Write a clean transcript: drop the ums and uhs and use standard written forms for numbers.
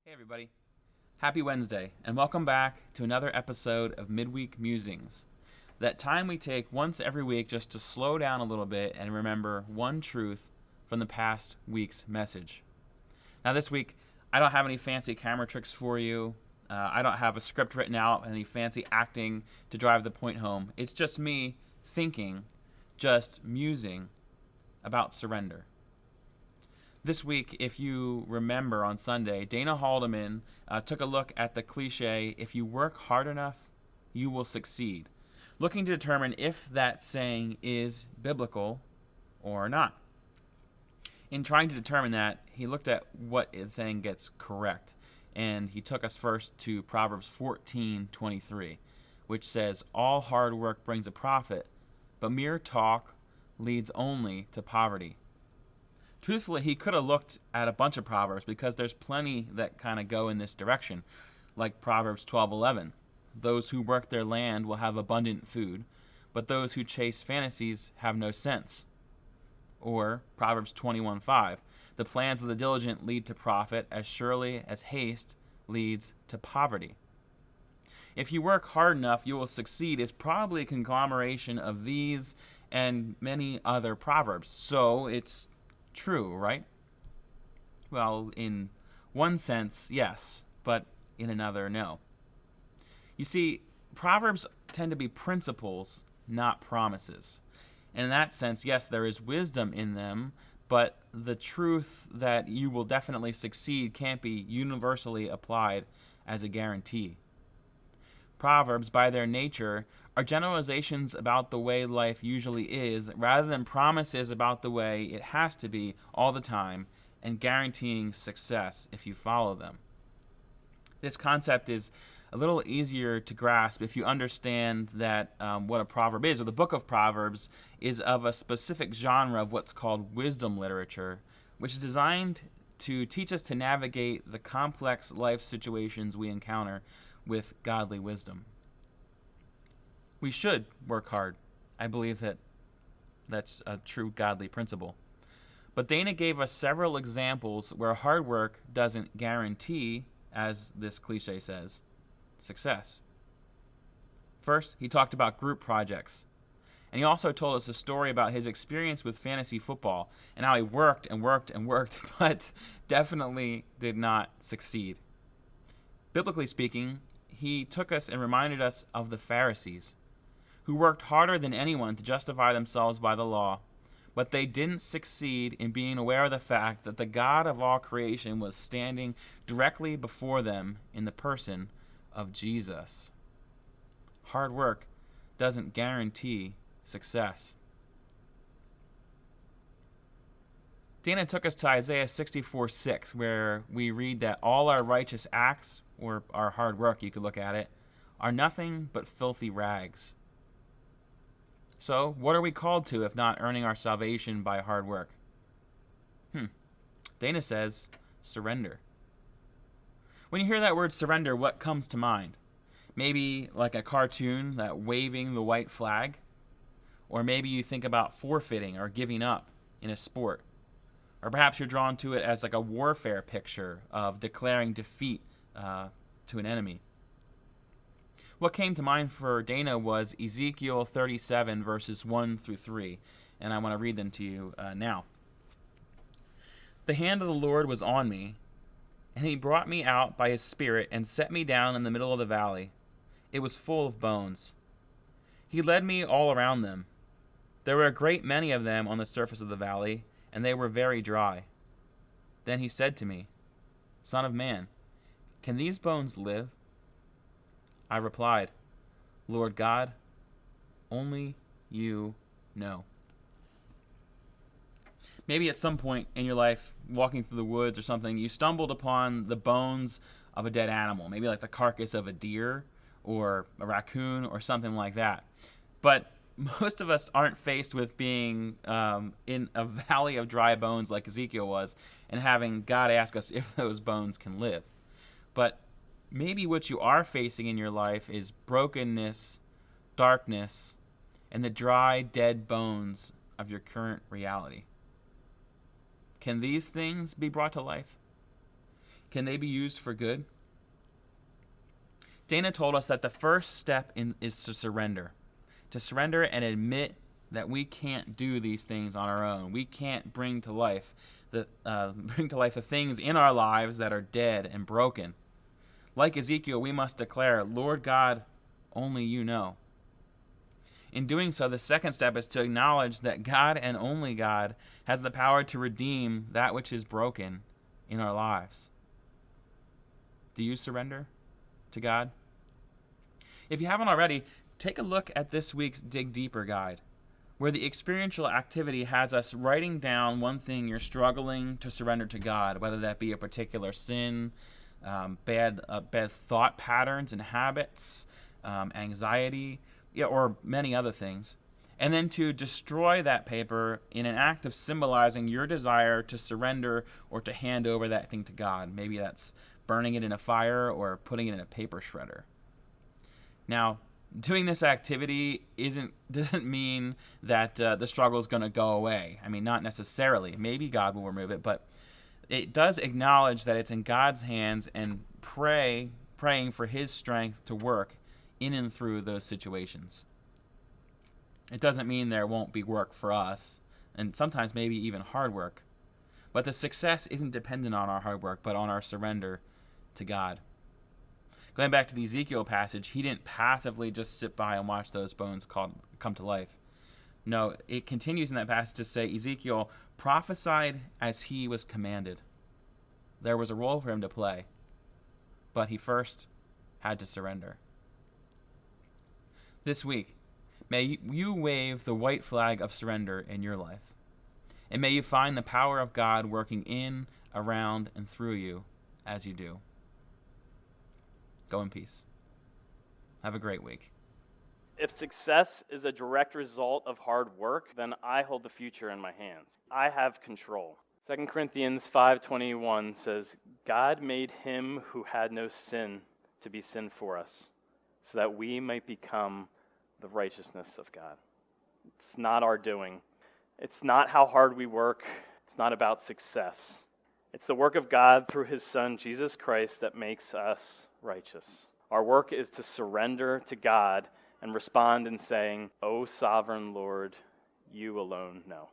Hey everybody, happy Wednesday, and welcome back to another episode of Midweek Musings. That time we take once every week just to slow down a little bit and remember one truth from the past week's message. Now this week, I don't have any fancy camera tricks for you. I don't have a script written out, any fancy acting to drive the point home. It's just me thinking, just musing about surrender. This week, if you remember on Sunday, Dana Haldeman took a look at the cliche, if you work hard enough, you will succeed, looking to determine if that saying is biblical or not. In trying to determine that, he looked at what it's saying gets correct, and he took us first to Proverbs 14:23, which says, all hard work brings a profit, but mere talk leads only to poverty. Truthfully, he could have looked at a bunch of Proverbs because there's plenty that kind of go in this direction, like Proverbs 12:11. Those who work their land will have abundant food, but those who chase fantasies have no sense. Or Proverbs 21:5. The plans of the diligent lead to profit as surely as haste leads to poverty. If you work hard enough, you will succeed is probably a conglomeration of these and many other proverbs. So it's true, right? Well, in one sense, yes, but in another, no. You see, Proverbs tend to be principles, not promises. And in that sense, yes, there is wisdom in them, but the truth that you will definitely succeed can't be universally applied as a guarantee. Proverbs, by their nature, are generalizations about the way life usually is rather than promises about the way it has to be all the time and guaranteeing success if you follow them. This concept is a little easier to grasp if you understand that what a proverb is, or the book of Proverbs is of a specific genre of what's called wisdom literature, which is designed to teach us to navigate the complex life situations we encounter with godly wisdom. We should work hard. I believe that that's a true godly principle. But Dana gave us several examples where hard work doesn't guarantee, as this cliche says, success. First, he talked about group projects. And he also told us a story about his experience with fantasy football and how he worked and worked and worked, but definitely did not succeed. Biblically speaking, he took us and reminded us of the Pharisees, who worked harder than anyone to justify themselves by the law, but they didn't succeed in being aware of the fact that the God of all creation was standing directly before them in the person of Jesus. Hard work doesn't guarantee success. Dana took us to Isaiah 64:6, where we read that all our righteous acts, or our hard work, you could look at it, are nothing but filthy rags. So, what are we called to if not earning our salvation by hard work? Dana says, surrender. When you hear that word surrender, what comes to mind? Maybe like a cartoon, that waving the white flag? Or maybe you think about forfeiting or giving up in a sport. Or perhaps you're drawn to it as like a warfare picture of declaring defeat to an enemy. What came to mind for Dana was Ezekiel 37, verses 1 through 3, and I want to read them to you now. The hand of the Lord was on me, and he brought me out by his Spirit and set me down in the middle of the valley. It was full of bones. He led me all around them. There were a great many of them on the surface of the valley, and they were very dry. Then he said to me, Son of man, can these bones live? I replied, Lord God, only you know. Maybe at some point in your life, walking through the woods or something, you stumbled upon the bones of a dead animal, maybe like the carcass of a deer or a raccoon or something like that. But most of us aren't faced with being in a valley of dry bones like Ezekiel was and having God ask us if those bones can live. But maybe what you are facing in your life is brokenness, darkness, and the dry, dead bones of your current reality. Can these things be brought to life? Can they be used for good? Dana told us that the first step is to surrender and admit that we can't do these things on our own. We can't bring to life the things in our lives that are dead and broken. Like Ezekiel, we must declare, Lord God, only you know. In doing so, the second step is to acknowledge that God and only God has the power to redeem that which is broken in our lives. Do you surrender to God? If you haven't already, take a look at this week's Dig Deeper guide, where the experiential activity has us writing down one thing you're struggling to surrender to God, whether that be a particular sin, bad thought patterns and habits, anxiety, or many other things, and then to destroy that paper in an act of symbolizing your desire to surrender or to hand over that thing to God. Maybe that's burning it in a fire or putting it in a paper shredder. Now, doing this activity doesn't mean that the struggle is going to go away. I mean, not necessarily. Maybe God will remove it, but it does acknowledge that it's in God's hands and praying for his strength to work in and through those situations. It doesn't mean there won't be work for us, and sometimes maybe even hard work. But the success isn't dependent on our hard work, but on our surrender to God. Going back to the Ezekiel passage, he didn't passively just sit by and watch those bones come to life. No, it continues in that passage to say Ezekiel prophesied as he was commanded. There was a role for him to play, but he first had to surrender. This week, may you wave the white flag of surrender in your life. And may you find the power of God working in, around, and through you as you do. Go in peace. Have a great week. If success is a direct result of hard work, then I hold the future in my hands. I have control. 2 Corinthians 5:21 says, God made him who had no sin to be sin for us, so that we might become the righteousness of God. It's not our doing. It's not how hard we work. It's not about success. It's the work of God through his Son, Jesus Christ, that makes us righteous. Our work is to surrender to God and respond in saying, O sovereign Lord, you alone know.